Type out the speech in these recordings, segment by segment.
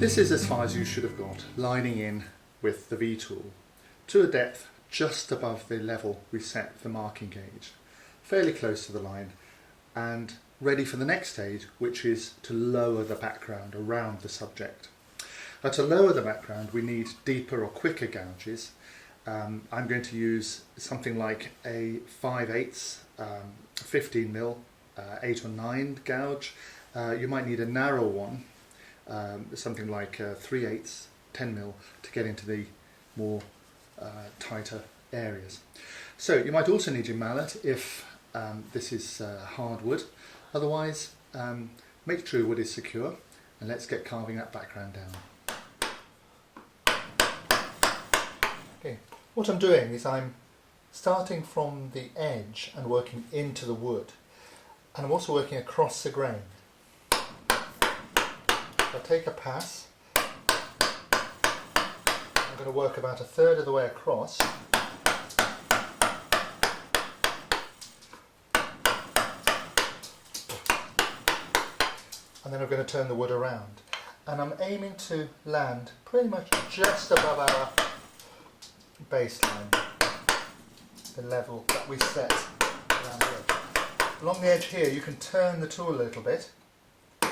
This is as far as you should have got, lining in with the V-tool to a depth just above the level we set the marking gauge, fairly close to the line, and ready for the next stage, which is to lower the background around the subject. Now, to lower the background we need deeper or quicker gouges. I'm going to use something like a 5/8 15mm 8 or 9 gouge. You might need a narrow one, something like 3/8 10mm to get into the more tighter areas. So you might also need your mallet if this is hardwood. Otherwise, make sure your wood is secure, and let's get carving that background down. Okay, what I'm doing is I'm starting from the edge and working into the wood, and I'm also working across the grain. I'll take a pass. I'm going to work about 1/3 of the way across. And then I'm going to turn the wood around. And I'm aiming to land pretty much just above our baseline, the level that we set around the edge. Along the edge here you can turn the tool a little bit and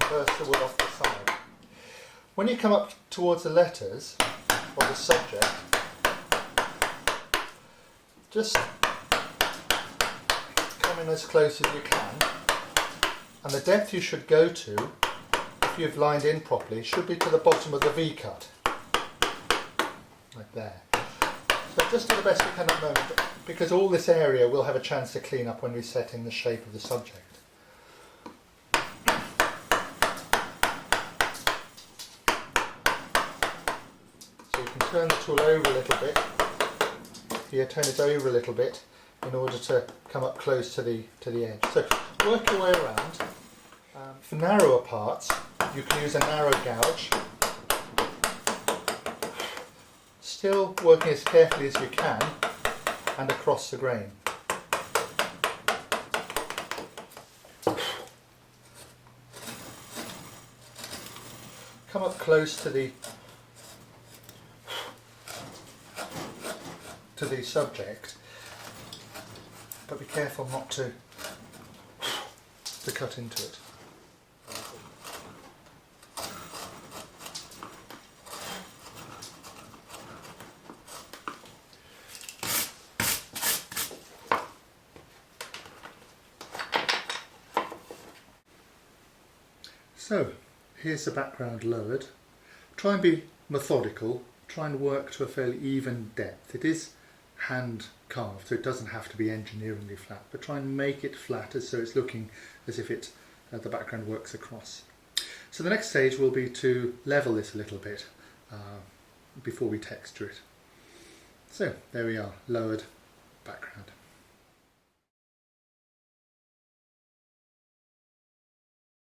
burst the wood off the side. When you come up towards the letters or the subject, just come in as close as you can, and the depth you should go to, if you've lined in properly, should be to the bottom of the V cut, like there. So just do the best you can at the moment, because all this area will have a chance to clean up when we set in the shape of the subject. So you can turn the tool over a little bit. Here, turn it over a little bit in order to come up close to the edge. So work your way around. For narrower parts, you can use a narrow gouge. Still working as carefully as you can and across the grain. Come up close to the subject, but be careful not to cut into it. So here's the background lowered. Try and be methodical, try and work to a fairly even depth. It is hand carved, so it doesn't have to be engineeringly flat, but try and make it flatter so it's looking as if the background works across. So the next stage will be to level this a little bit before we texture it. So there we are, lowered background.